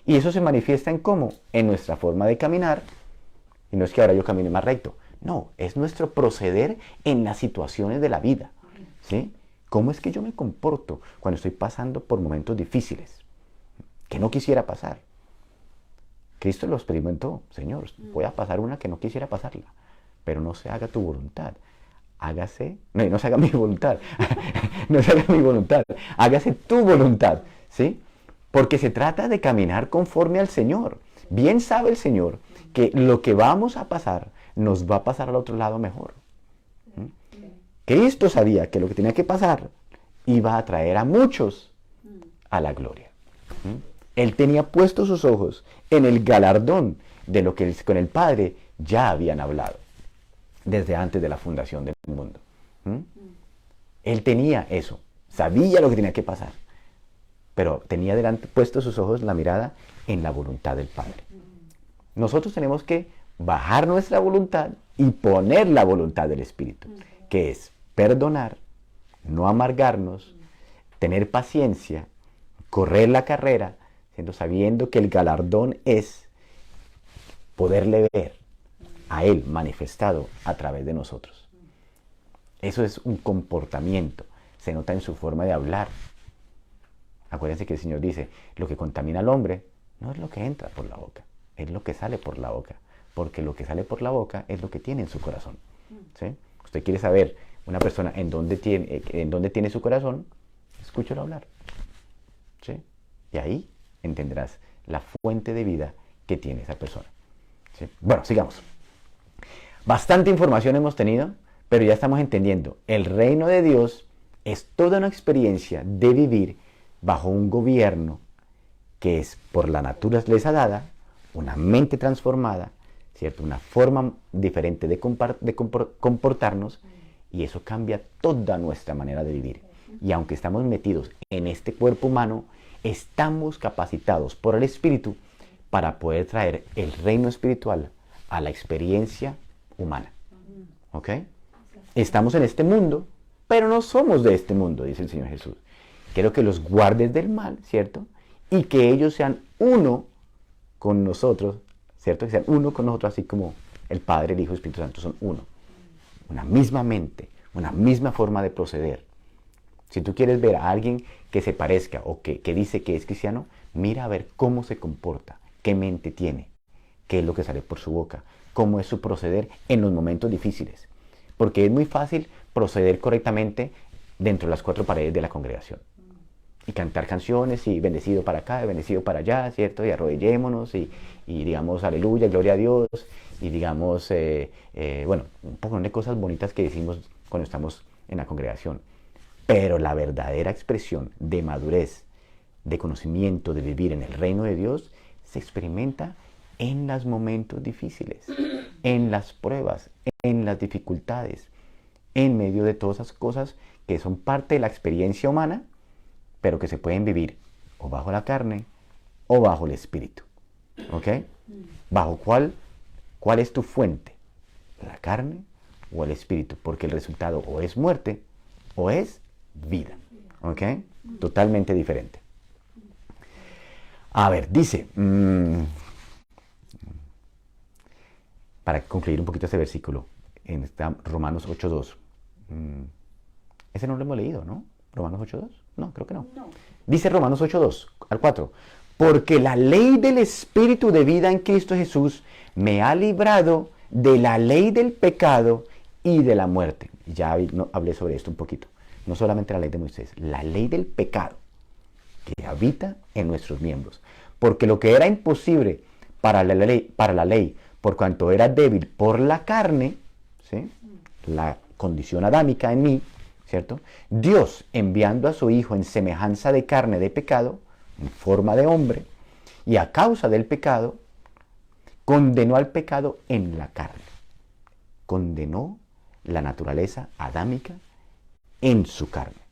Y eso se manifiesta en cómo, en nuestra forma de caminar, y no es que ahora yo camine más recto, no, es nuestro proceder en las situaciones de la vida, ¿sí? ¿Cómo es que yo me comporto cuando estoy pasando por momentos difíciles que no quisiera pasar? Cristo lo experimentó. Señor, voy a pasar una que no quisiera pasarla, pero no se haga tu voluntad. Hágase, no se haga mi voluntad, no se haga mi voluntad, hágase tu voluntad, ¿sí? Porque se trata de caminar conforme al Señor. Bien sabe el Señor que lo que vamos a pasar nos va a pasar al otro lado mejor. Cristo sabía que lo que tenía que pasar iba a traer a muchos a la gloria. Él tenía puestos sus ojos en el galardón de lo que con el Padre ya habían hablado desde antes de la fundación del mundo. Él tenía eso, sabía lo que tenía que pasar, pero tenía delante puestos sus ojos, la mirada en la voluntad del Padre. Nosotros tenemos que bajar nuestra voluntad y poner la voluntad del Espíritu, que es perdonar, no amargarnos, tener paciencia, correr la carrera, sabiendo que el galardón es poderle ver a Él manifestado a través de nosotros. Eso es un comportamiento, se nota en su forma de hablar. Acuérdense que el Señor dice, lo que contamina al hombre no es lo que entra por la boca, es lo que sale por la boca, porque lo que sale por la boca es lo que tiene en su corazón. ¿Sí? Usted quiere saber una persona en dónde tiene su corazón, escúchalo hablar. ¿Sí? Y ahí entenderás la fuente de vida que tiene esa persona. ¿Sí? Bueno, sigamos. Bastante información hemos tenido, pero ya estamos entendiendo. El reino de Dios es toda una experiencia de vivir bajo un gobierno que es por la naturaleza dada, una mente transformada, ¿cierto? Una forma diferente de comportarnos, y eso cambia toda nuestra manera de vivir. Y aunque estamos metidos en este cuerpo humano, estamos capacitados por el Espíritu para poder traer el reino espiritual a la experiencia humana. ¿Ok? Estamos en este mundo, pero no somos de este mundo, dice el Señor Jesús. Quiero que los guardes del mal, ¿cierto? Y que ellos sean uno con nosotros, ¿cierto? Que sean uno con nosotros, así como el Padre, el Hijo y el Espíritu Santo son uno. Una misma mente, una misma forma de proceder. Si tú quieres ver a alguien que se parezca o que dice que es cristiano, mira a ver cómo se comporta, qué mente tiene, qué es lo que sale por su boca, cómo es su proceder en los momentos difíciles. Porque es muy fácil proceder correctamente dentro de las cuatro paredes de la congregación. Y cantar canciones y bendecido para acá, bendecido para allá, ¿cierto? Y arrodillémonos y digamos aleluya, gloria a Dios. Y digamos, bueno, un poco de cosas bonitas que decimos cuando estamos en la congregación. Pero la verdadera expresión de madurez, de conocimiento, de vivir en el reino de Dios, se experimenta en los momentos difíciles, en las pruebas, en las dificultades, en medio de todas esas cosas que son parte de la experiencia humana, pero que se pueden vivir o bajo la carne o bajo el espíritu. ¿Ok? ¿Bajo cuál es tu fuente? ¿La carne o el espíritu? Porque el resultado o es muerte o es vida. ¿Ok? Totalmente diferente. A ver, dice, para concluir un poquito este versículo, en Romanos 8.2. Ese no lo hemos leído, ¿no? ¿Romanos 8.2? No, creo que no. Dice Romanos 8.2 al 4. Porque la ley del Espíritu de vida en Cristo Jesús me ha librado de la ley del pecado y de la muerte. Ya hablé sobre esto un poquito. No solamente la ley de Moisés, la ley del pecado que habita en nuestros miembros. Porque lo que era imposible para la ley, por cuanto era débil por la carne, ¿sí? La condición adámica en mí, ¿cierto? Dios, enviando a su Hijo en semejanza de carne de pecado, en forma de hombre, y a causa del pecado, condenó al pecado en la carne. condenó la naturaleza adámica en su carne.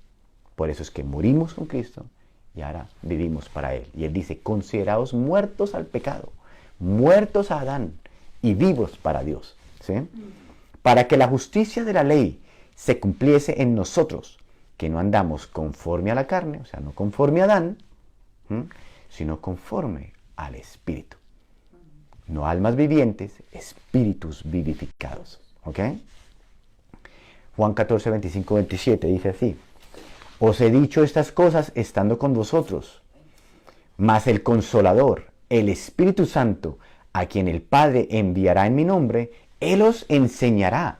Por eso es que morimos con Cristo y ahora vivimos para Él. Y Él dice, consideraos muertos al pecado, muertos a Adán y vivos para Dios. ¿Sí? Para que la justicia de la ley se cumpliese en nosotros, que no andamos conforme a la carne, o sea, no conforme a Adán, sino conforme al Espíritu. No almas vivientes, espíritus vivificados. ¿Ok? Juan 14, 25, 27 dice así. Os he dicho estas cosas estando con vosotros, mas el Consolador, el Espíritu Santo, a quien el Padre enviará en mi nombre, Él os enseñará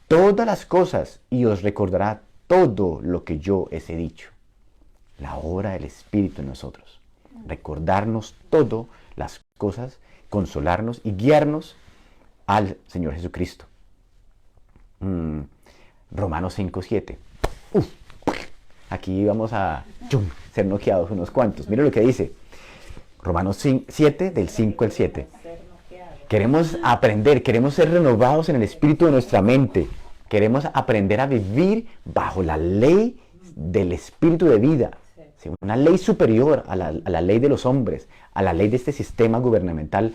todas las cosas y os recordará todo lo que yo os he dicho. La obra del Espíritu en nosotros. Recordarnos todas las cosas, consolarnos y guiarnos al Señor Jesucristo. Romanos 5, 7. Aquí vamos a ser noqueados unos cuantos. Mira lo que dice. Romanos 7, del 5 al 7. Queremos aprender, queremos ser renovados en el espíritu de nuestra mente. Queremos aprender a vivir bajo la ley del espíritu de vida. ¿Sí? Una ley superior a la ley de los hombres, a la ley de este sistema gubernamental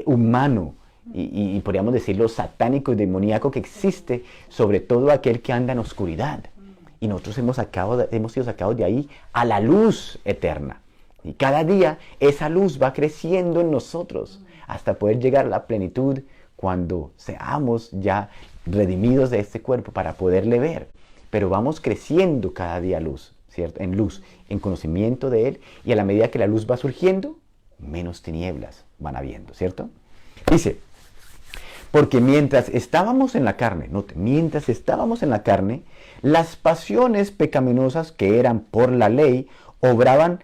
humano y podríamos decirlo satánico y demoníaco que existe sobre todo aquel que anda en oscuridad. Y nosotros hemos sido sacados de ahí a la luz eterna. Y cada día esa luz va creciendo en nosotros hasta poder llegar a la plenitud cuando seamos ya redimidos de este cuerpo para poderle ver. Pero vamos creciendo cada día luz, ¿cierto? En luz, en conocimiento de Él. Y a la medida que la luz va surgiendo, menos tinieblas van habiendo, ¿cierto? Dice, porque mientras estábamos en la carne, note, mientras estábamos en la carne, las pasiones pecaminosas que eran por la ley obraban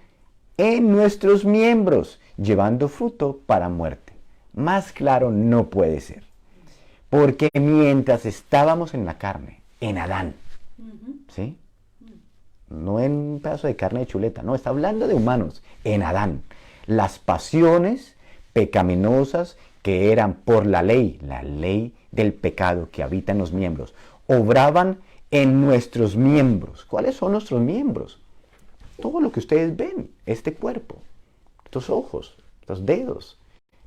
en nuestros miembros, llevando fruto para muerte. Más claro no puede ser. Porque mientras estábamos en la carne, en Adán, ¿sí? No en un pedazo de carne de chuleta, no, está hablando de humanos, en Adán. Las pasiones pecaminosas que eran por la ley del pecado que habita en los miembros, obraban en nuestros miembros. ¿Cuáles son nuestros miembros? Todo lo que ustedes ven, este cuerpo, estos ojos, estos dedos.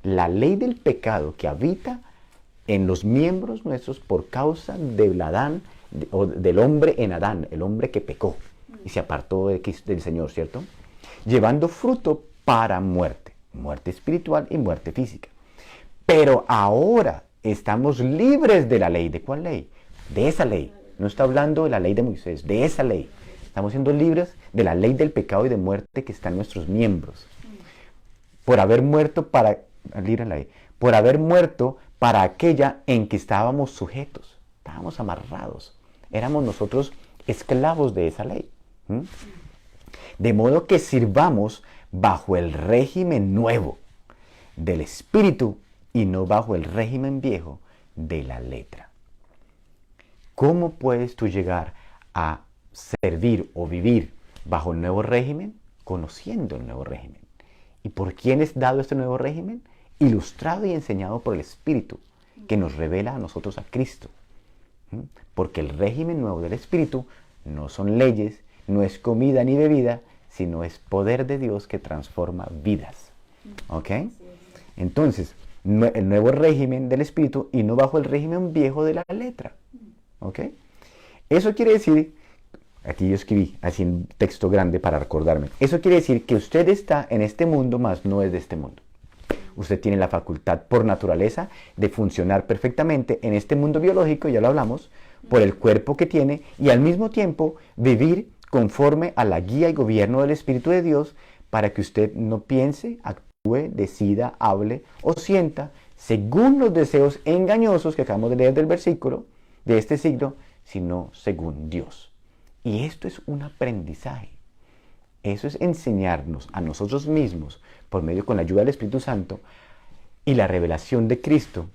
La ley del pecado que habita en los miembros nuestros por causa del Adán, o del hombre en Adán, el hombre que pecó y se apartó del Señor, ¿cierto? Llevando fruto para muerte, muerte espiritual y muerte física. Pero ahora estamos libres de la ley. ¿De cuál ley? De esa ley. No está hablando de la ley de Moisés, de esa ley. Estamos siendo libres de la ley del pecado y de muerte que está en nuestros miembros. Por haber muerto para aquella en que estábamos sujetos. Estábamos amarrados. Éramos nosotros esclavos de esa ley. De modo que sirvamos bajo el régimen nuevo del Espíritu y no bajo el régimen viejo de la letra. ¿Cómo puedes tú llegar a servir o vivir bajo el nuevo régimen? Conociendo el nuevo régimen. ¿Y por quién es dado este nuevo régimen? Ilustrado y enseñado por el Espíritu, que nos revela a nosotros a Cristo. Porque el régimen nuevo del Espíritu no son leyes, no es comida ni bebida, sino es poder de Dios que transforma vidas. ¿Ok? Entonces, el nuevo régimen del Espíritu y no bajo el régimen viejo de la letra. ¿Ok? Eso quiere decir, aquí yo escribí así en texto grande para recordarme, eso quiere decir que usted está en este mundo, mas no es de este mundo. Usted tiene la facultad por naturaleza de funcionar perfectamente en este mundo biológico, ya lo hablamos, por el cuerpo que tiene y al mismo tiempo vivir conforme a la guía y gobierno del Espíritu de Dios para que usted no piense, actúe, decida, hable o sienta según los deseos engañosos que acabamos de leer del versículo de este siglo, sino según Dios. Y esto es un aprendizaje. Eso es enseñarnos a nosotros mismos, por medio con la ayuda del Espíritu Santo y la revelación de Cristo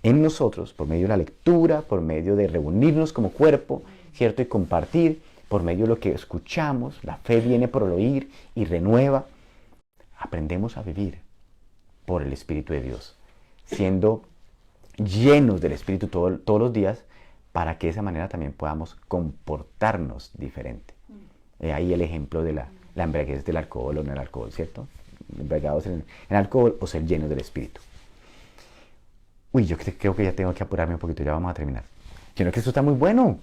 en nosotros, por medio de la lectura, por medio de reunirnos como cuerpo, ¿cierto? Y compartir, por medio de lo que escuchamos, la fe viene por el oír y renueva. Aprendemos a vivir por el Espíritu de Dios, siendo llenos del Espíritu todos los días, para que de esa manera también podamos comportarnos diferente. Ahí el ejemplo de la embriaguez del alcohol o no el alcohol, ¿cierto? Embriagados en alcohol o ser llenos del Espíritu. Uy, yo creo que ya tengo que apurarme un poquito, ya vamos a terminar. Sino que esto está muy bueno.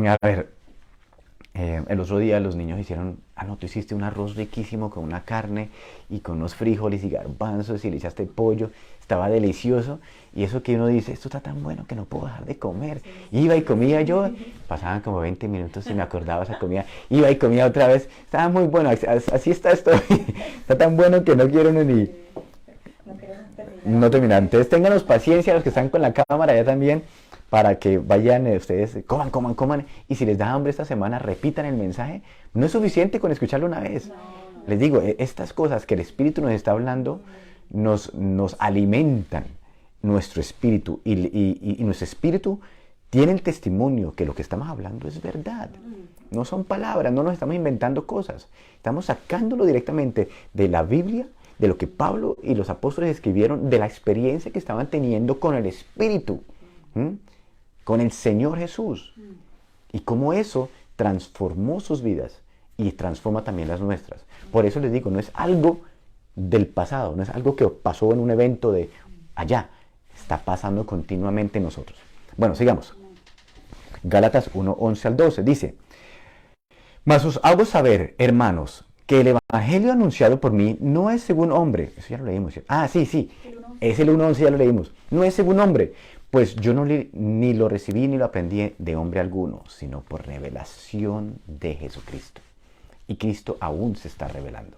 A ver, el otro día los niños hicieron, no, tú hiciste un arroz riquísimo con una carne y con unos frijoles y garbanzos y le echaste pollo, estaba delicioso. Y eso que uno dice, esto está tan bueno que no puedo dejar de comer. Iba y comía yo, pasaban como 20 minutos y me acordaba esa comida, iba y comía otra vez, estaba muy bueno, así está esto, está tan bueno que no quiero ni... No terminar. Entonces ténganos paciencia los que están con la cámara ya también, para que vayan ustedes, coman. Y si les da hambre esta semana, repitan el mensaje. No es suficiente con escucharlo una vez. Les digo, estas cosas que el Espíritu nos está hablando nos alimentan nuestro espíritu. Y nuestro espíritu tiene el testimonio que lo que estamos hablando es verdad. No son palabras, no nos estamos inventando cosas. Estamos sacándolo directamente de la Biblia, de lo que Pablo y los apóstoles escribieron, de la experiencia que estaban teniendo con el Espíritu, con el Señor Jesús, y cómo eso transformó sus vidas y transforma también las nuestras. Por eso les digo, no es algo del pasado, no es algo que pasó en un evento de allá, está pasando continuamente en nosotros. Bueno, sigamos. Gálatas 1, 11 al 12 dice: mas os hago saber, hermanos, que el evangelio anunciado por mí no es según hombre. Eso ya lo leímos. Sí. Es el 1.11, ya lo leímos. No es según hombre, pues yo ni lo recibí ni lo aprendí de hombre alguno, sino por revelación de Jesucristo. Y Cristo aún se está revelando.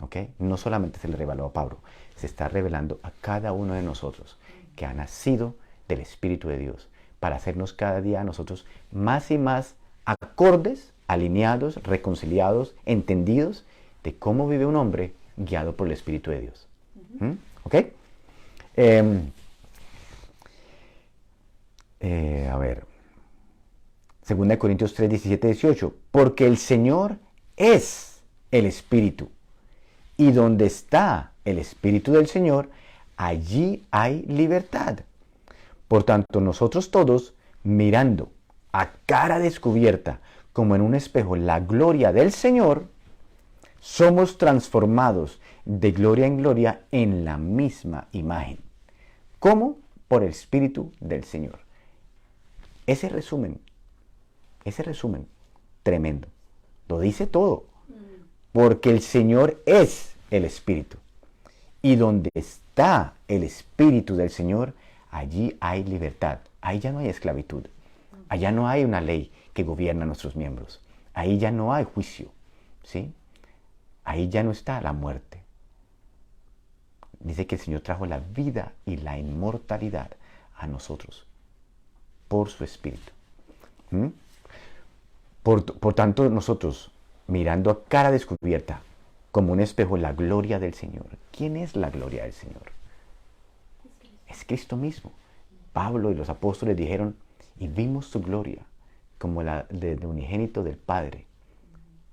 ¿Ok? No solamente se le reveló a Pablo, se está revelando a cada uno de nosotros que ha nacido del Espíritu de Dios, para hacernos cada día a nosotros más y más acordes, alineados, reconciliados, entendidos de cómo vive un hombre guiado por el Espíritu de Dios. ¿Ok? A ver. 2 Corintios 3, 17, 18. Porque el Señor es el Espíritu. Y donde está el Espíritu del Señor, allí hay libertad. Por tanto, nosotros todos, mirando a cara descubierta, como en un espejo, la gloria del Señor, somos transformados de gloria en gloria en la misma imagen. ¿Cómo? Por el Espíritu del Señor. Ese resumen tremendo, lo dice todo. Porque el Señor es el Espíritu. Y donde está el Espíritu del Señor, allí hay libertad. Ahí ya no hay esclavitud. Allá no hay una ley que gobierna a nuestros miembros. Ahí ya no hay juicio, ¿sí? Ahí ya no está la muerte. Dice que el Señor trajo la vida y la inmortalidad a nosotros por su Espíritu. Por tanto, nosotros, mirando a cara descubierta, como un espejo, la gloria del Señor. ¿Quién es la gloria del Señor? Es Cristo mismo. Pablo y los apóstoles dijeron, y vimos su gloria, como la de unigénito del Padre.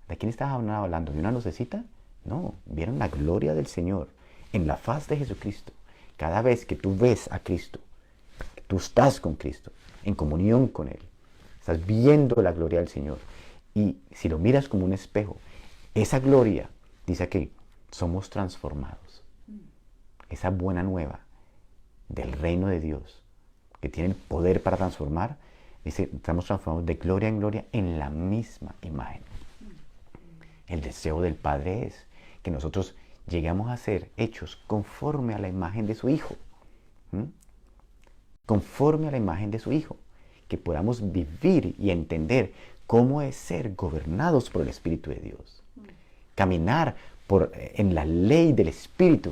¿De quién estaban hablando? ¿De una lucecita? No, vieron la gloria del Señor en la faz de Jesucristo. Cada vez que tú ves a Cristo, que tú estás con Cristo, en comunión con Él, estás viendo la gloria del Señor. Y si lo miras como un espejo, esa gloria, dice aquí, somos transformados. Esa buena nueva del reino de Dios, que tiene el poder para transformar, dice, estamos transformados de gloria en gloria en la misma imagen. El deseo del Padre es que nosotros lleguemos a ser hechos conforme a la imagen de su Hijo. Conforme a la imagen de su Hijo. Que podamos vivir y entender cómo es ser gobernados por el Espíritu de Dios. Caminar en la ley del Espíritu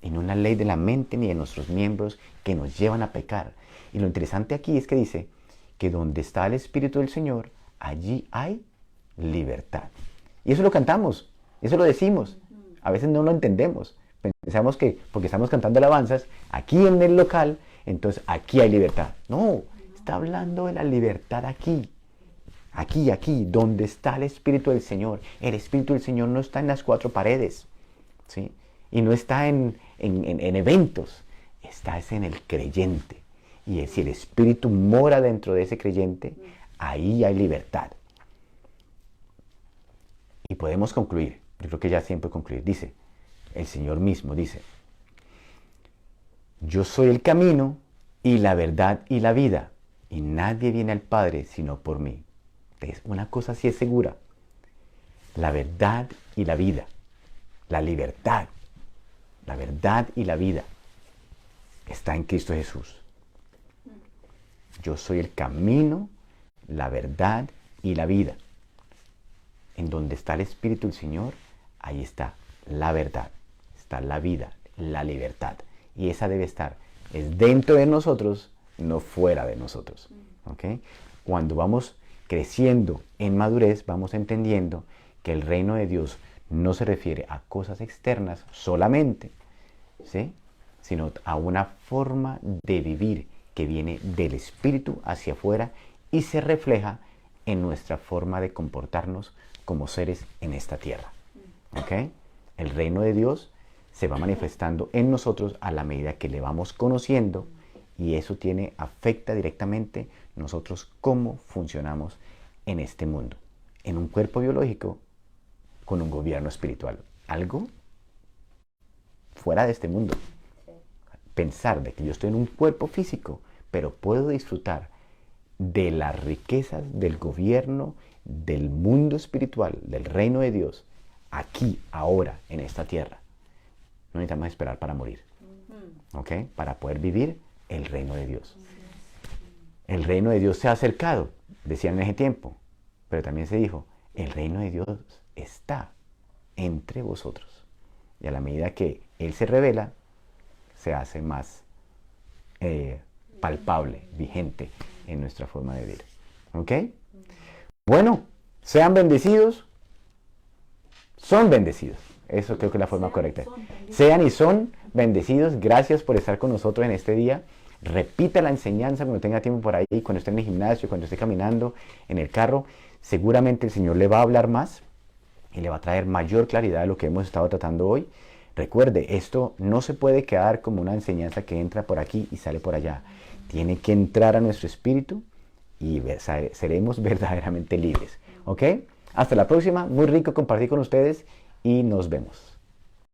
y no en la ley de la mente ni de nuestros miembros que nos llevan a pecar. Y lo interesante aquí es que dice que donde está el Espíritu del Señor, allí hay libertad. Y eso lo cantamos, eso lo decimos. A veces no lo entendemos. Pensamos que porque estamos cantando alabanzas, aquí en el local, entonces aquí hay libertad. No, está hablando de la libertad aquí. Aquí, donde está el Espíritu del Señor. El Espíritu del Señor no está en las cuatro paredes, ¿sí? Y no está en eventos. está es en el creyente. Y si el Espíritu mora dentro de ese creyente, ahí hay libertad. Y podemos concluir, yo creo que ya siempre concluir, dice, el Señor mismo dice, yo soy el camino y la verdad y la vida, y nadie viene al Padre sino por mí. Entonces, una cosa sí es segura, la verdad y la vida, la libertad, la verdad y la vida está en Cristo Jesús. Yo soy el camino, la verdad y la vida. En donde está el Espíritu del Señor, ahí está la verdad, está la vida, la libertad. Y esa debe estar, es dentro de nosotros, no fuera de nosotros. ¿Okay? Cuando vamos creciendo en madurez, vamos entendiendo que el reino de Dios no se refiere a cosas externas solamente, ¿sí? Sino a una forma de vivir que viene del Espíritu hacia afuera y se refleja en nuestra forma de comportarnos como seres en esta tierra. ¿Okay? El reino de Dios se va manifestando en nosotros a la medida que le vamos conociendo, y eso afecta directamente nosotros cómo funcionamos en este mundo, en un cuerpo biológico con un gobierno espiritual, algo fuera de este mundo. Pensar de que yo estoy en un cuerpo físico, pero puedo disfrutar de las riquezas del gobierno, del mundo espiritual, del reino de Dios, aquí, ahora, en esta tierra. No necesitamos esperar para morir, ¿ok? Para poder vivir el reino de Dios. El reino de Dios se ha acercado, decían en ese tiempo, pero también se dijo, el reino de Dios está entre vosotros. Y a la medida que Él se revela, se hace más palpable, vigente en nuestra forma de vivir. ¿Ok? Bueno, sean bendecidos. Son bendecidos. Eso creo que es la forma correcta. Sean y son bendecidos. Gracias por estar con nosotros en este día. Repita la enseñanza cuando tenga tiempo por ahí, cuando esté en el gimnasio, cuando esté caminando en el carro. Seguramente el Señor le va a hablar más y le va a traer mayor claridad de lo que hemos estado tratando hoy. Recuerde, esto no se puede quedar como una enseñanza que entra por aquí y sale por allá. Tiene que entrar a nuestro espíritu y seremos verdaderamente libres. ¿Ok? Hasta la próxima. Muy rico compartir con ustedes y nos vemos.